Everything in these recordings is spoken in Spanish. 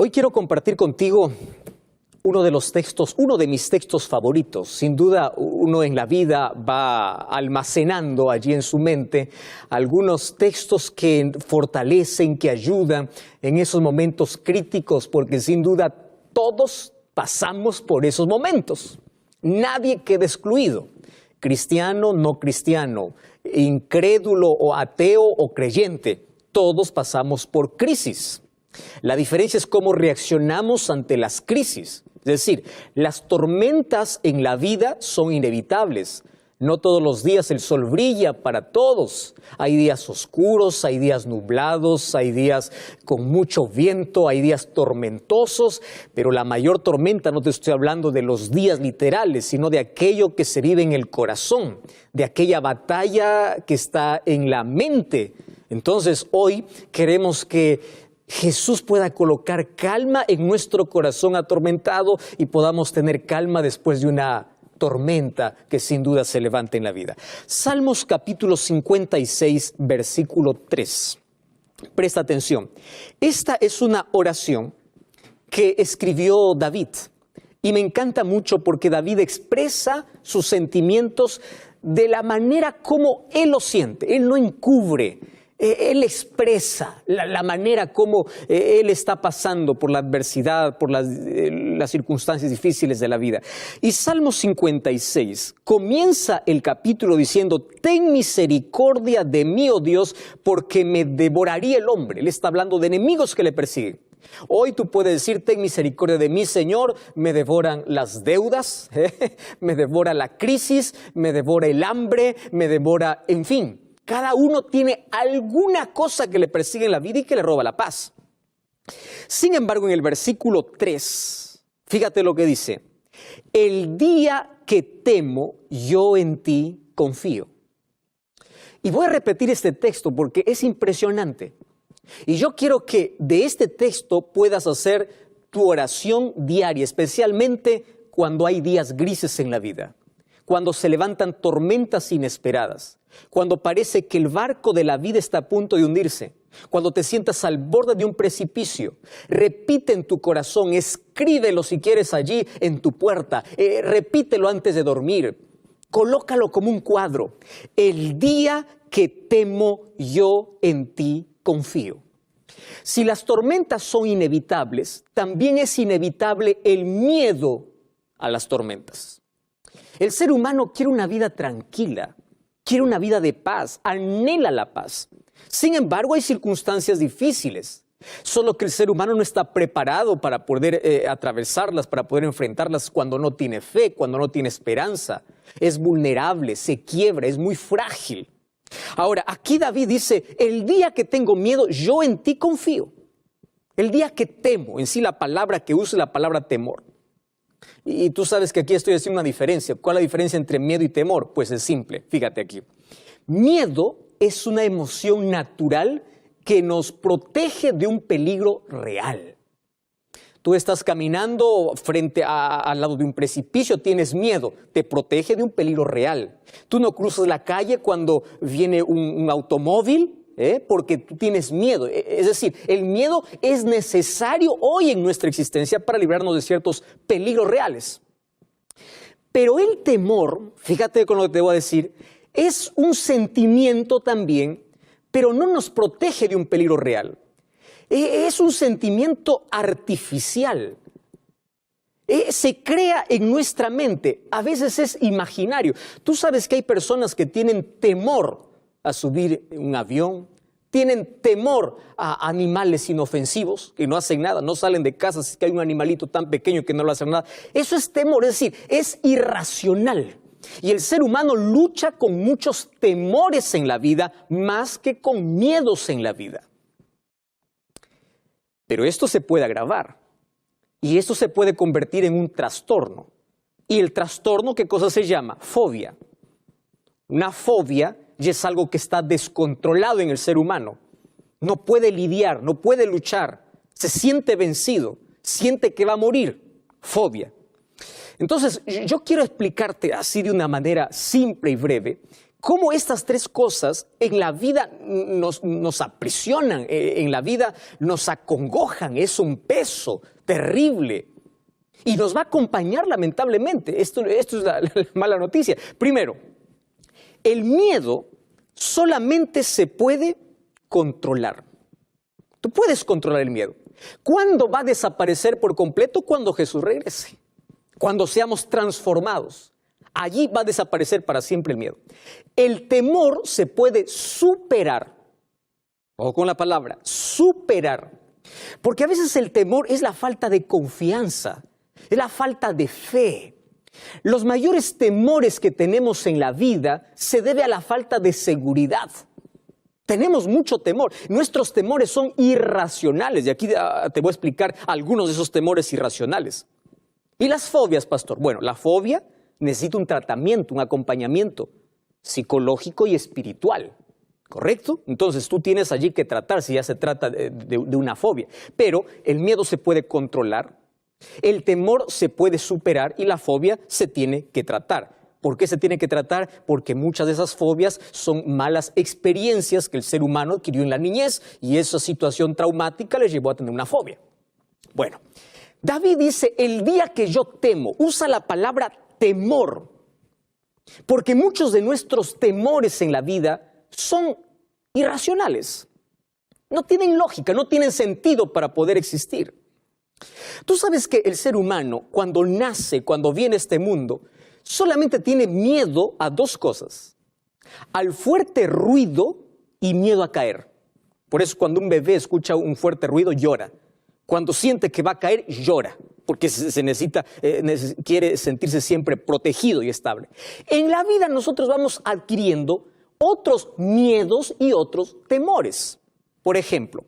Hoy quiero compartir contigo uno de mis textos favoritos. Sin duda, uno en la vida va almacenando allí en su mente algunos textos que fortalecen, que ayudan en esos momentos críticos, porque sin duda todos pasamos por esos momentos. Nadie queda excluido. Cristiano, no cristiano, incrédulo o ateo o creyente, todos pasamos por crisis. La diferencia es cómo reaccionamos ante las crisis. Es decir, las tormentas en la vida son inevitables. No todos los días el sol brilla para todos. Hay días oscuros, hay días nublados, hay días con mucho viento, hay días tormentosos, pero la mayor tormenta, no te estoy hablando de los días literales, sino de aquello que se vive en el corazón, de aquella batalla que está en la mente. Entonces, hoy queremos que Jesús pueda colocar calma en nuestro corazón atormentado y podamos tener calma después de una tormenta que sin duda se levante en la vida. Salmos capítulo 56, versículo 3. Presta atención. Esta es una oración que escribió David y me encanta mucho porque David expresa sus sentimientos de la manera como él lo siente. Él no encubre. Él expresa la manera como él está pasando por la adversidad, por las circunstancias difíciles de la vida. Y Salmo 56 comienza el capítulo diciendo: ten misericordia de mí, oh Dios, porque me devoraría el hombre. Él está hablando de enemigos que le persiguen. Hoy tú puedes decir: ten misericordia de mí, Señor, me devoran las deudas, me devora la crisis, me devora el hambre, me devora, en fin. Cada uno tiene alguna cosa que le persigue en la vida y que le roba la paz. Sin embargo, en el versículo 3, fíjate lo que dice: el día que temo, yo en ti confío. Y voy a repetir este texto porque es impresionante. Y yo quiero que de este texto puedas hacer tu oración diaria, especialmente cuando hay días grises en la vida, cuando se levantan tormentas inesperadas, cuando parece que el barco de la vida está a punto de hundirse, cuando te sientas al borde de un precipicio. Repite en tu corazón, escríbelo si quieres allí en tu puerta, repítelo antes de dormir, colócalo como un cuadro: el día que temo, yo en ti confío. Si las tormentas son inevitables, también es inevitable el miedo a las tormentas. El ser humano quiere una vida tranquila, quiere una vida de paz, anhela la paz. Sin embargo, hay circunstancias difíciles, solo que el ser humano no está preparado para poder atravesarlas, para poder enfrentarlas cuando no tiene fe, cuando no tiene esperanza. Es vulnerable, se quiebra, es muy frágil. Ahora, aquí David dice: el día que tengo miedo, yo en ti confío. El día que temo, en sí la palabra que usa es la palabra temor. Y tú sabes que aquí estoy haciendo una diferencia. ¿Cuál es la diferencia entre miedo y temor? Pues es simple, fíjate aquí. Miedo es una emoción natural que nos protege de un peligro real. Tú estás caminando al lado de un precipicio, tienes miedo, te protege de un peligro real. Tú no cruzas la calle cuando viene un automóvil, porque tú tienes miedo. Es decir, el miedo es necesario hoy en nuestra existencia para librarnos de ciertos peligros reales. Pero el temor, fíjate con lo que te voy a decir, es un sentimiento también, pero no nos protege de un peligro real. Es un sentimiento artificial. Se crea en nuestra mente, a veces es imaginario. Tú sabes que hay personas que tienen temor a subir un avión, tienen temor a animales inofensivos que no hacen nada, no salen de casa si es que hay un animalito tan pequeño que no le hace nada. Eso es temor, es decir, es irracional. Y el ser humano lucha con muchos temores en la vida más que con miedos en la vida. Pero esto se puede agravar y esto se puede convertir en un trastorno. Y el trastorno, ¿qué cosa se llama? Fobia. Una fobia ya es algo que está descontrolado en el ser humano. No puede lidiar, no puede luchar, se siente vencido, siente que va a morir. Fobia. Entonces, yo quiero explicarte así de una manera simple y breve cómo estas tres cosas en la vida nos aprisionan, en la vida nos acongojan, es un peso terrible y nos va a acompañar lamentablemente. Esto es la mala noticia. Primero, el miedo solamente se puede controlar. Tú puedes controlar el miedo. ¿Cuándo va a desaparecer por completo? Cuando Jesús regrese, cuando seamos transformados. Allí va a desaparecer para siempre el miedo. El temor se puede superar. Ojo con la palabra, superar. Porque a veces el temor es la falta de confianza, es la falta de fe. Los mayores temores que tenemos en la vida se debe a la falta de seguridad. Tenemos mucho temor. Nuestros temores son irracionales. Y aquí te voy a explicar algunos de esos temores irracionales. ¿Y las fobias, pastor? Bueno, la fobia necesita un tratamiento, un acompañamiento psicológico y espiritual, ¿correcto? Entonces tú tienes allí que tratar si ya se trata de una fobia. Pero el miedo se puede controlar, el temor se puede superar y la fobia se tiene que tratar. ¿Por qué se tiene que tratar? Porque muchas de esas fobias son malas experiencias que el ser humano adquirió en la niñez y esa situación traumática le llevó a tener una fobia. Bueno, David dice, el día que yo temo, usa la palabra temor, porque muchos de nuestros temores en la vida son irracionales. No tienen lógica, no tienen sentido para poder existir. Tú sabes que el ser humano, cuando nace, cuando viene a este mundo, solamente tiene miedo a dos cosas: al fuerte ruido y miedo a caer. Por eso cuando un bebé escucha un fuerte ruido, llora. Cuando siente que va a caer, llora, porque quiere sentirse siempre protegido y estable. En la vida nosotros vamos adquiriendo otros miedos y otros temores. Por ejemplo,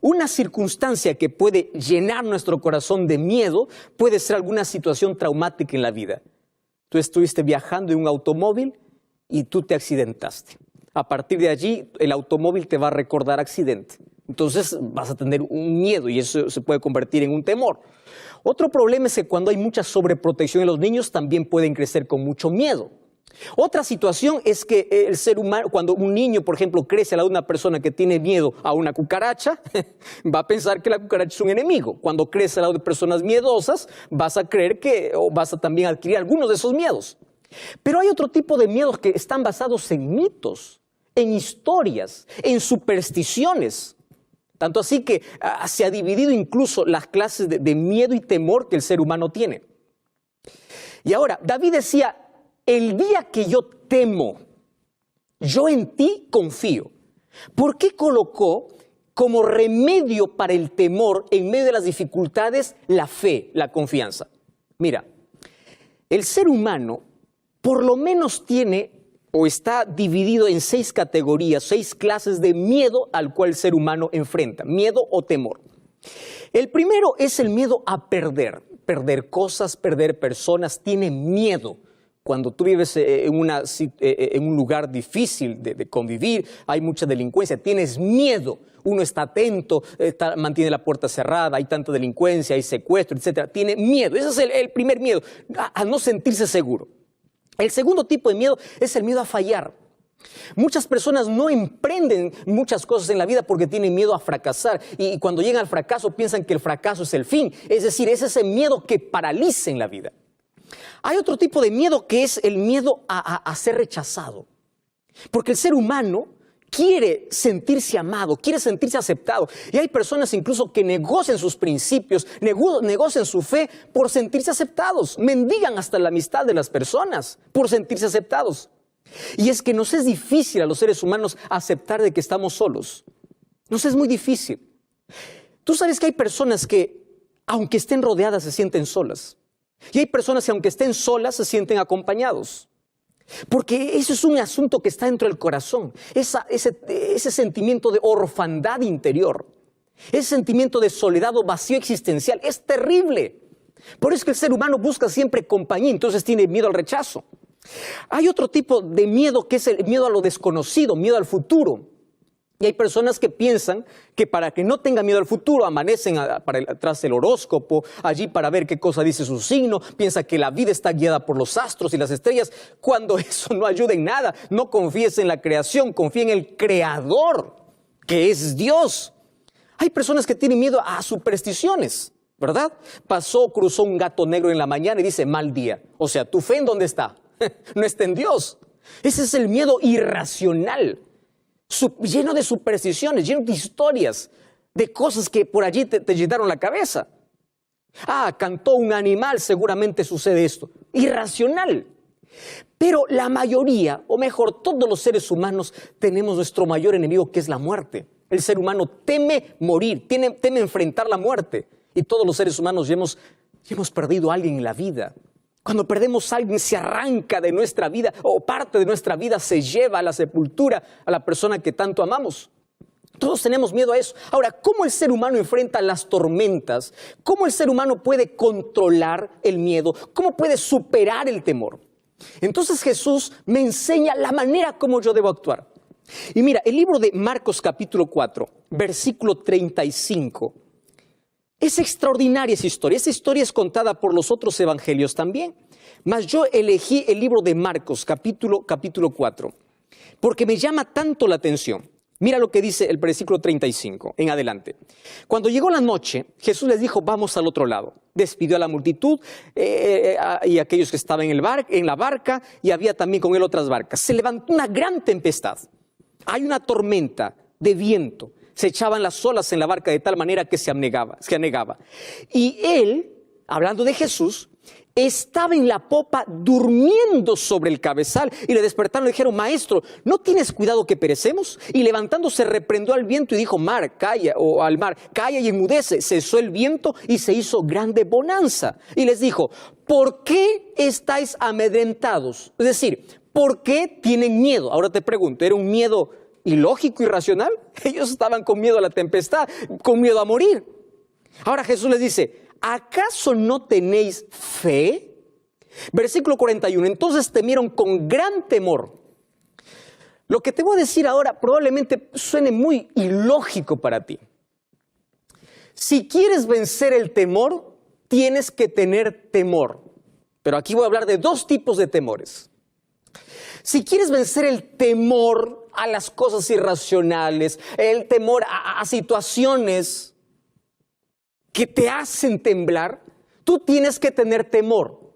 una circunstancia que puede llenar nuestro corazón de miedo puede ser alguna situación traumática en la vida. Tú estuviste viajando en un automóvil y tú te accidentaste. A partir de allí, el automóvil te va a recordar accidente. Entonces vas a tener un miedo y eso se puede convertir en un temor. Otro problema es que cuando hay mucha sobreprotección en los niños, también pueden crecer con mucho miedo. Otra situación es que el ser humano, cuando un niño, por ejemplo, crece al lado de una persona que tiene miedo a una cucaracha, va a pensar que la cucaracha es un enemigo. Cuando crece al lado de personas miedosas, vas a creer o vas a también adquirir algunos de esos miedos. Pero hay otro tipo de miedos que están basados en mitos, en historias, en supersticiones. Tanto así que se ha dividido incluso las clases de miedo y temor que el ser humano tiene. Y ahora, David decía, el día que yo temo, yo en ti confío. ¿Por qué colocó como remedio para el temor en medio de las dificultades la fe, la confianza? Mira, el ser humano por lo menos tiene o está dividido en 6 categorías, 6 clases de miedo al cual el ser humano enfrenta, miedo o temor. El primero es el miedo a perder cosas, perder personas, tiene miedo. Cuando tú vives en un lugar difícil de convivir, hay mucha delincuencia, tienes miedo. Uno está atento, mantiene la puerta cerrada, hay tanta delincuencia, hay secuestro, etc. Tiene miedo. Ese es el primer miedo, a no sentirse seguro. El segundo tipo de miedo es el miedo a fallar. Muchas personas no emprenden muchas cosas en la vida porque tienen miedo a fracasar y cuando llegan al fracaso piensan que el fracaso es el fin. Es decir, es ese miedo que paraliza en la vida. Hay otro tipo de miedo que es el miedo a ser rechazado. Porque el ser humano quiere sentirse amado, quiere sentirse aceptado. Y hay personas incluso que negocian sus principios, negocian su fe por sentirse aceptados. Mendigan hasta la amistad de las personas por sentirse aceptados. Y es que nos es difícil a los seres humanos aceptar de que estamos solos. Nos es muy difícil. Tú sabes que hay personas que, aunque estén rodeadas, se sienten solas. Y hay personas que, aunque estén solas, se sienten acompañados. Porque eso es un asunto que está dentro del corazón. Ese sentimiento de orfandad interior. Ese sentimiento de soledad o vacío existencial es terrible. Por eso es que el ser humano busca siempre compañía, entonces tiene miedo al rechazo. Hay otro tipo de miedo que es el miedo a lo desconocido, miedo al futuro. Y hay personas que piensan que para que no tengan miedo al futuro, amanecen atrás del horóscopo, allí para ver qué cosa dice su signo, piensa que la vida está guiada por los astros y las estrellas, cuando eso no ayuda en nada. No confíes en la creación, confía en el Creador, que es Dios. Hay personas que tienen miedo a supersticiones, ¿verdad? Cruzó un gato negro en la mañana y dice, mal día. O sea, ¿tu fe en dónde está? No está en Dios. Ese es el miedo irracional. Lleno de supersticiones, lleno de historias, de cosas que por allí te llenaron la cabeza. Cantó un animal, seguramente sucede esto. Irracional. Pero la mayoría, o mejor, todos los seres humanos tenemos nuestro mayor enemigo, que es la muerte. El ser humano teme morir, teme enfrentar la muerte. Y todos los seres humanos ya hemos perdido a alguien en la vida. Cuando perdemos a alguien, se arranca de nuestra vida, o parte de nuestra vida se lleva a la sepultura a la persona que tanto amamos. Todos tenemos miedo a eso. Ahora, ¿cómo el ser humano enfrenta las tormentas? ¿Cómo el ser humano puede controlar el miedo? ¿Cómo puede superar el temor? Entonces Jesús me enseña la manera como yo debo actuar. Y mira, el libro de Marcos capítulo 4, versículo 35. Es extraordinaria esa historia. Esa historia es contada por los otros evangelios también. Mas yo elegí el libro de Marcos, capítulo 4, porque me llama tanto la atención. Mira lo que dice el versículo 35 en adelante. Cuando llegó la noche, Jesús les dijo, vamos al otro lado. Despidió a la multitud y a aquellos que estaban en la barca, y había también con él otras barcas. Se levantó una gran tempestad. Hay una tormenta de viento. Se echaban las olas en la barca de tal manera que se anegaba. Y él, hablando de Jesús, estaba en la popa durmiendo sobre el cabezal. Y le despertaron y le dijeron, maestro, ¿no tienes cuidado que perecemos? Y levantándose reprendió al viento y dijo, mar, calla, o al mar, calla y enmudece. Cesó el viento y se hizo grande bonanza. Y les dijo, ¿por qué estáis amedrentados? Es decir, ¿por qué tienen miedo? Ahora te pregunto, ¿era un miedo ilógico, irracional? Ellos estaban con miedo a la tempestad, con miedo a morir. Ahora Jesús les dice, ¿acaso no tenéis fe? Versículo 41, entonces temieron con gran temor. Lo que te voy a decir ahora probablemente suene muy ilógico para ti. Si quieres vencer el temor, tienes que tener temor. Pero aquí voy a hablar de dos tipos de temores. Si quieres vencer el temor a las cosas irracionales, el temor a situaciones que te hacen temblar, tú tienes que tener temor.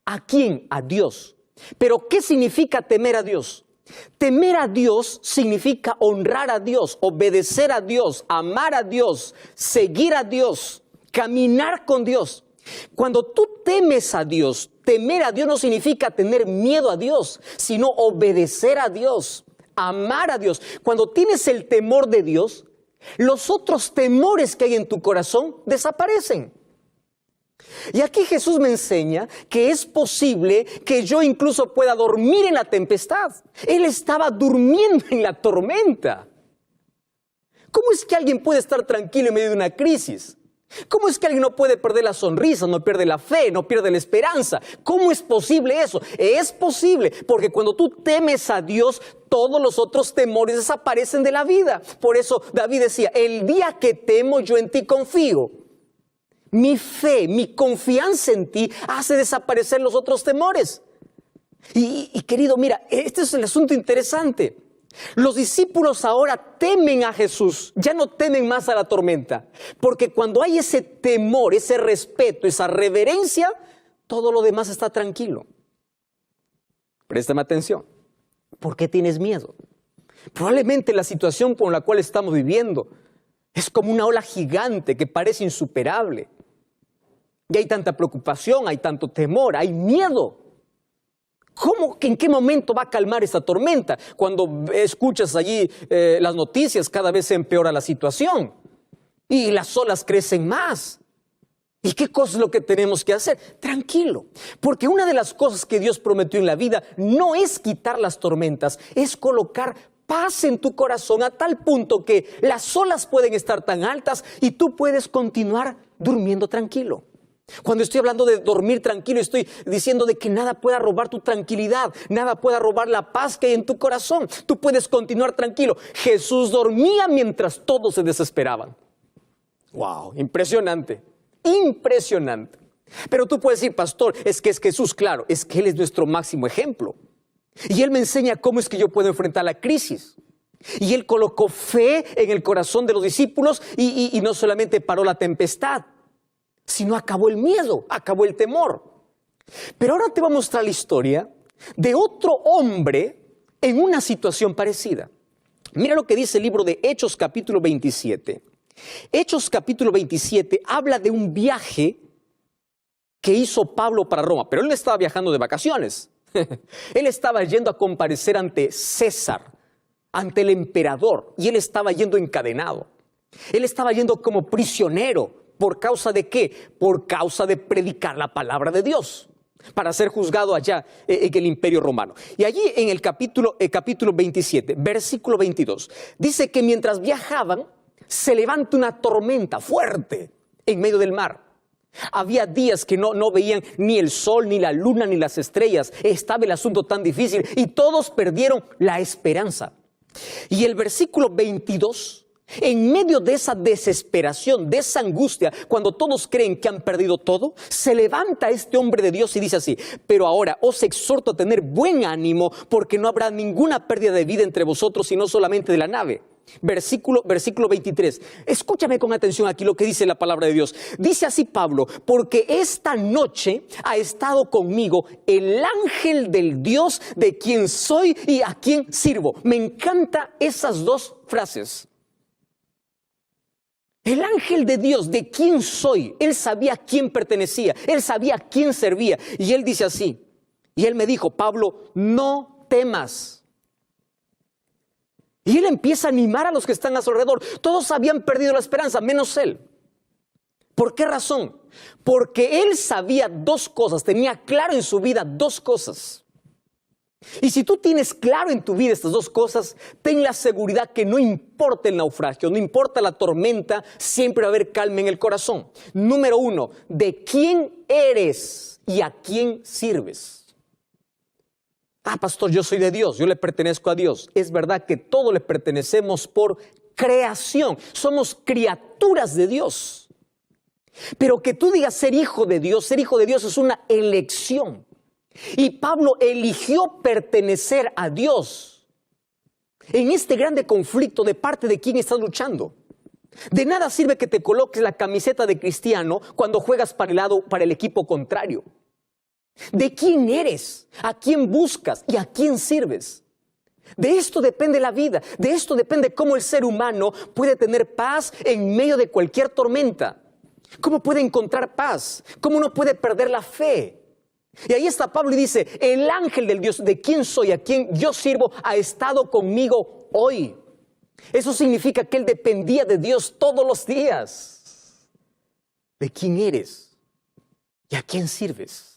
¿A quién? A Dios. Pero ¿qué significa temer a Dios? Temer a Dios significa honrar a Dios, obedecer a Dios, amar a Dios, seguir a Dios, caminar con Dios. Cuando tú temes a Dios, temer a Dios no significa tener miedo a Dios, sino obedecer a Dios, amar a Dios. Cuando tienes el temor de Dios, los otros temores que hay en tu corazón desaparecen. Y aquí Jesús me enseña que es posible que yo incluso pueda dormir en la tempestad. Él estaba durmiendo en la tormenta. ¿Cómo es que alguien puede estar tranquilo en medio de una crisis? ¿Cómo es que alguien no puede perder la sonrisa, no pierde la fe, no pierde la esperanza? ¿Cómo es posible eso? Es posible porque cuando tú temes a Dios, todos los otros temores desaparecen de la vida. Por eso David decía, el día que temo yo en ti confío. Mi fe, mi confianza en ti hace desaparecer los otros temores. Y querido, mira, este es el asunto interesante. Los discípulos ahora temen a Jesús, ya no temen más a la tormenta, porque cuando hay ese temor, ese respeto, esa reverencia, todo lo demás está tranquilo. Préstame atención. ¿Por qué tienes miedo? Probablemente la situación por la cual estamos viviendo es como una ola gigante que parece insuperable. Y hay tanta preocupación, hay tanto temor, hay miedo. ¿Cómo? ¿En qué momento va a calmar esta tormenta? Cuando escuchas allí las noticias, cada vez se empeora la situación. Y las olas crecen más. ¿Y qué cosa es lo que tenemos que hacer? Tranquilo. Porque una de las cosas que Dios prometió en la vida no es quitar las tormentas, es colocar paz en tu corazón a tal punto que las olas pueden estar tan altas y tú puedes continuar durmiendo tranquilo. Cuando estoy hablando de dormir tranquilo, estoy diciendo de que nada pueda robar tu tranquilidad, nada pueda robar la paz que hay en tu corazón. Tú puedes continuar tranquilo. Jesús dormía mientras todos se desesperaban. ¡Wow! Impresionante, impresionante. Pero tú puedes decir, pastor, es que es Jesús, claro, es que Él es nuestro máximo ejemplo. Y Él me enseña cómo es que yo puedo enfrentar la crisis. Y Él colocó fe en el corazón de los discípulos y no solamente paró la tempestad, sino acabó el miedo, acabó el temor. Pero ahora te voy a mostrar la historia de otro hombre en una situación parecida. Mira lo que dice el libro de Hechos capítulo 27. Hechos capítulo 27 habla de un viaje que hizo Pablo para Roma, pero él no estaba viajando de vacaciones. Él estaba yendo a comparecer ante César, ante el emperador, y él estaba yendo encadenado. Él estaba yendo como prisionero. ¿Por causa de qué? Por causa de predicar la palabra de Dios, para ser juzgado allá en el Imperio Romano. Y allí en el capítulo 27, versículo 22, dice que mientras viajaban, se levanta una tormenta fuerte en medio del mar. Había días que no veían ni el sol, ni la luna, ni las estrellas. Estaba el asunto tan difícil y todos perdieron la esperanza. Y el versículo 22, en medio de esa desesperación, de esa angustia, cuando todos creen que han perdido todo, se levanta este hombre de Dios y dice así: pero ahora os exhorto a tener buen ánimo, porque no habrá ninguna pérdida de vida entre vosotros, sino solamente de la nave. Versículo 23. Escúchame con atención aquí lo que dice la palabra de Dios. Dice así Pablo: porque esta noche ha estado conmigo el ángel del Dios de quien soy y a quien sirvo. Me encantan esas dos frases. El ángel de Dios, de quién soy. Él sabía a quién pertenecía, él sabía a quién servía. Y él dice así, y él me dijo: Pablo, no temas. Y él empieza a animar a los que están a su alrededor. Todos habían perdido la esperanza, menos él. ¿Por qué razón? Porque él sabía dos cosas, tenía claro en su vida dos cosas. Y si tú tienes claro en tu vida estas dos cosas, ten la seguridad que no importa el naufragio, no importa la tormenta, siempre va a haber calma en el corazón. Número uno, ¿de quién eres y a quién sirves? Ah, pastor, yo soy de Dios, yo le pertenezco a Dios. Es verdad que todos le pertenecemos por creación, somos criaturas de Dios. Pero que tú digas ser hijo de Dios es una elección. Y Pablo eligió pertenecer a Dios en este grande conflicto. ¿De parte de quién estás luchando? De nada sirve que te coloques la camiseta de cristiano cuando juegas para el equipo contrario. ¿De quién eres? ¿A quién buscas? ¿Y a quién sirves? De esto depende la vida. De esto depende cómo el ser humano puede tener paz en medio de cualquier tormenta. ¿Cómo puede encontrar paz? ¿Cómo no puede perder la fe? Y ahí está Pablo y dice: el ángel del Dios de quien soy, a quien yo sirvo, ha estado conmigo hoy. Eso significa que él dependía de Dios todos los días. ¿De quién eres y a quién sirves?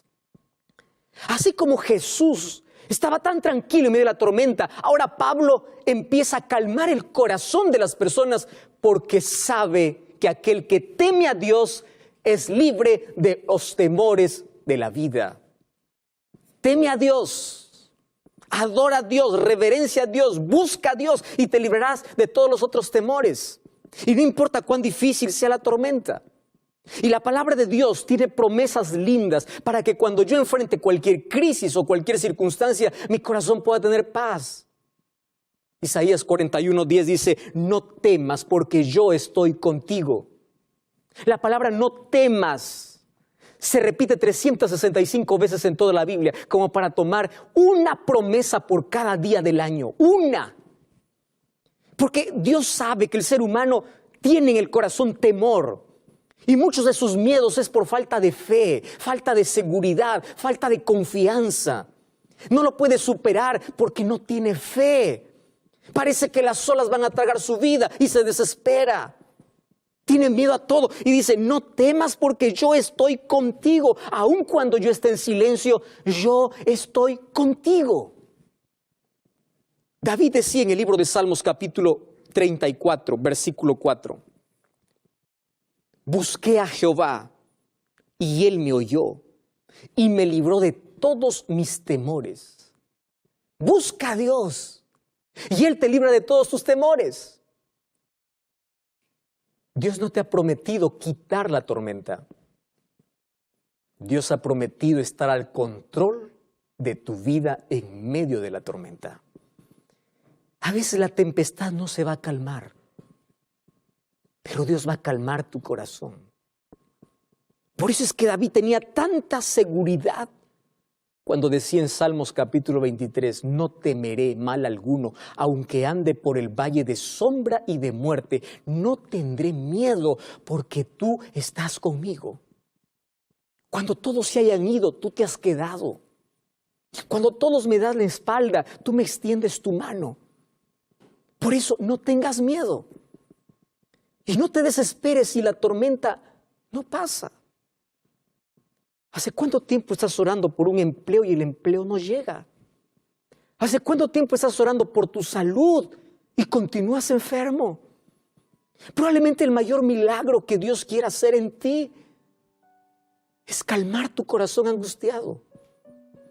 Así como Jesús estaba tan tranquilo en medio de la tormenta, ahora Pablo empieza a calmar el corazón de las personas, porque sabe que aquel que teme a Dios es libre de los temores de la vida. Teme a Dios, adora a Dios, reverencia a Dios, busca a Dios y te librarás de todos los otros temores. Y no importa cuán difícil sea la tormenta. Y la palabra de Dios tiene promesas lindas para que cuando yo enfrente cualquier crisis o cualquier circunstancia, mi corazón pueda tener paz. Isaías 41:10 dice: no temas, porque yo estoy contigo. La palabra no temas se repite 365 veces en toda la Biblia, como para tomar una promesa por cada día del año. Una. Porque Dios sabe que el ser humano tiene en el corazón temor. Y muchos de sus miedos es por falta de fe, falta de seguridad, falta de confianza. No lo puede superar porque no tiene fe. Parece que las olas van a tragar su vida y se desespera. Tiene miedo a todo y dice: no temas, porque yo estoy contigo. Aun cuando yo esté en silencio, yo estoy contigo. David decía en el libro de Salmos capítulo 34, versículo 4: busqué a Jehová y Él me oyó y me libró de todos mis temores. Busca a Dios y Él te libra de todos tus temores. Dios no te ha prometido quitar la tormenta. Dios ha prometido estar al control de tu vida en medio de la tormenta. A veces la tempestad no se va a calmar, pero Dios va a calmar tu corazón. Por eso es que David tenía tanta seguridad cuando decía en Salmos capítulo 23, no temeré mal alguno, aunque ande por el valle de sombra y de muerte, no tendré miedo porque tú estás conmigo. Cuando todos se hayan ido, tú te has quedado. Cuando todos me dan la espalda, tú me extiendes tu mano. Por eso no tengas miedo. Y no te desesperes si la tormenta no pasa. ¿Hace cuánto tiempo estás orando por un empleo y el empleo no llega? ¿Hace cuánto tiempo estás orando por tu salud y continúas enfermo? Probablemente el mayor milagro que Dios quiera hacer en ti es calmar tu corazón angustiado.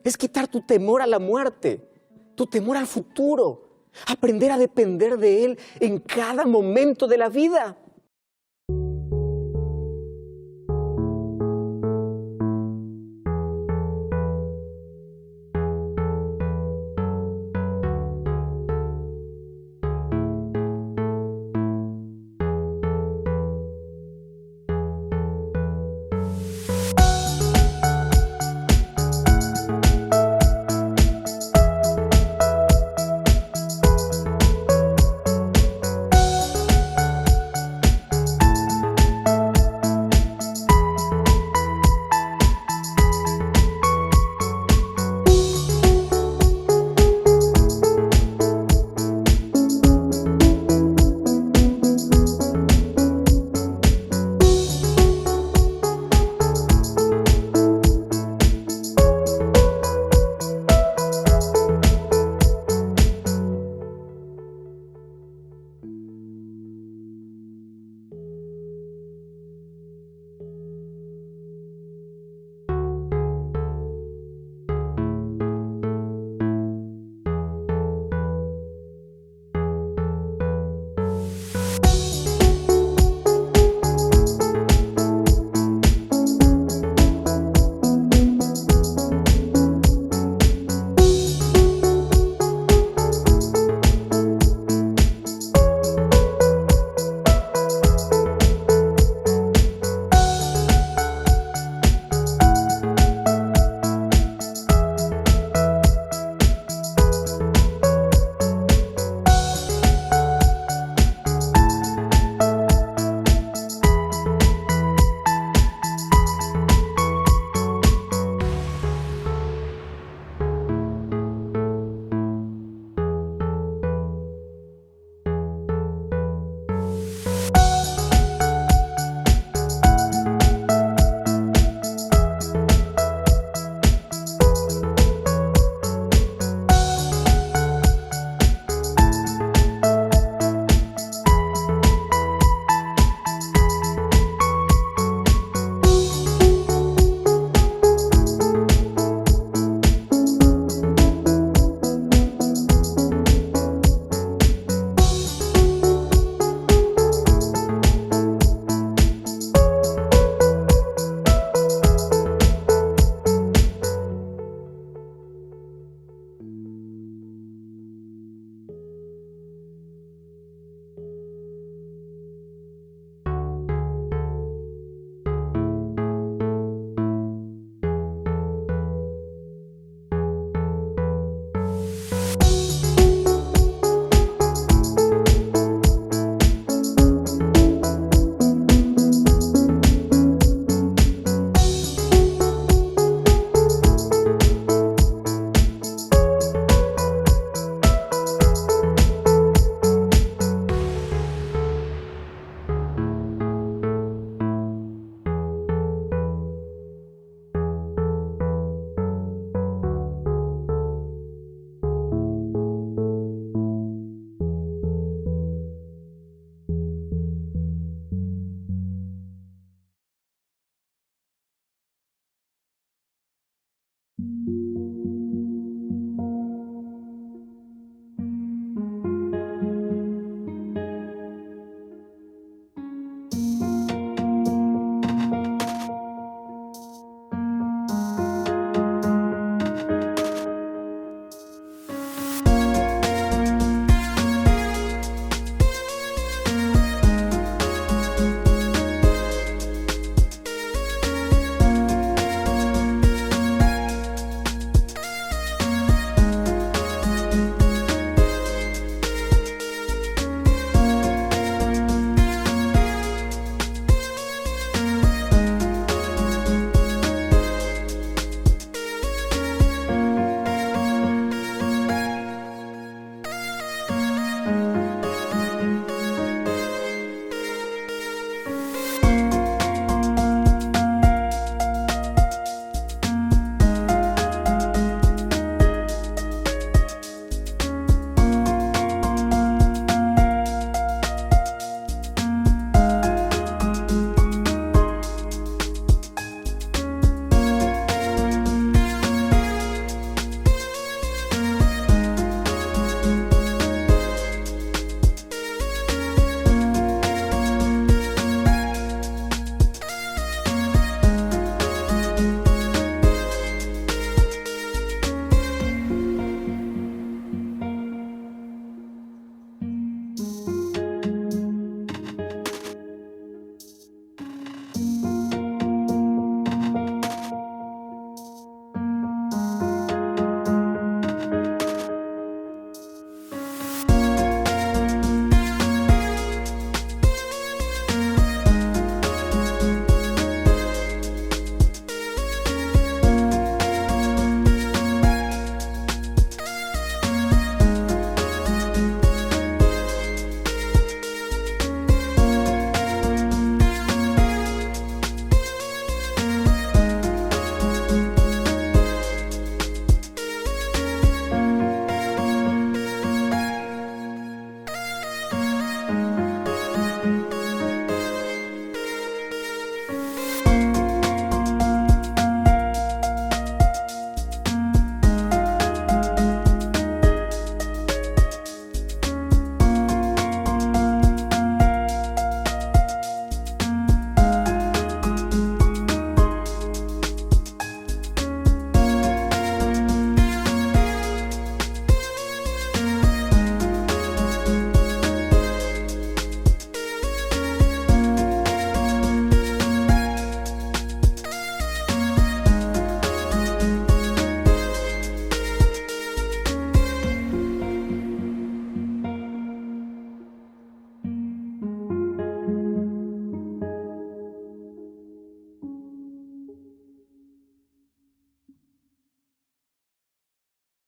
Es quitar tu temor a la muerte, tu temor al futuro. Aprender a depender de Él en cada momento de la vida.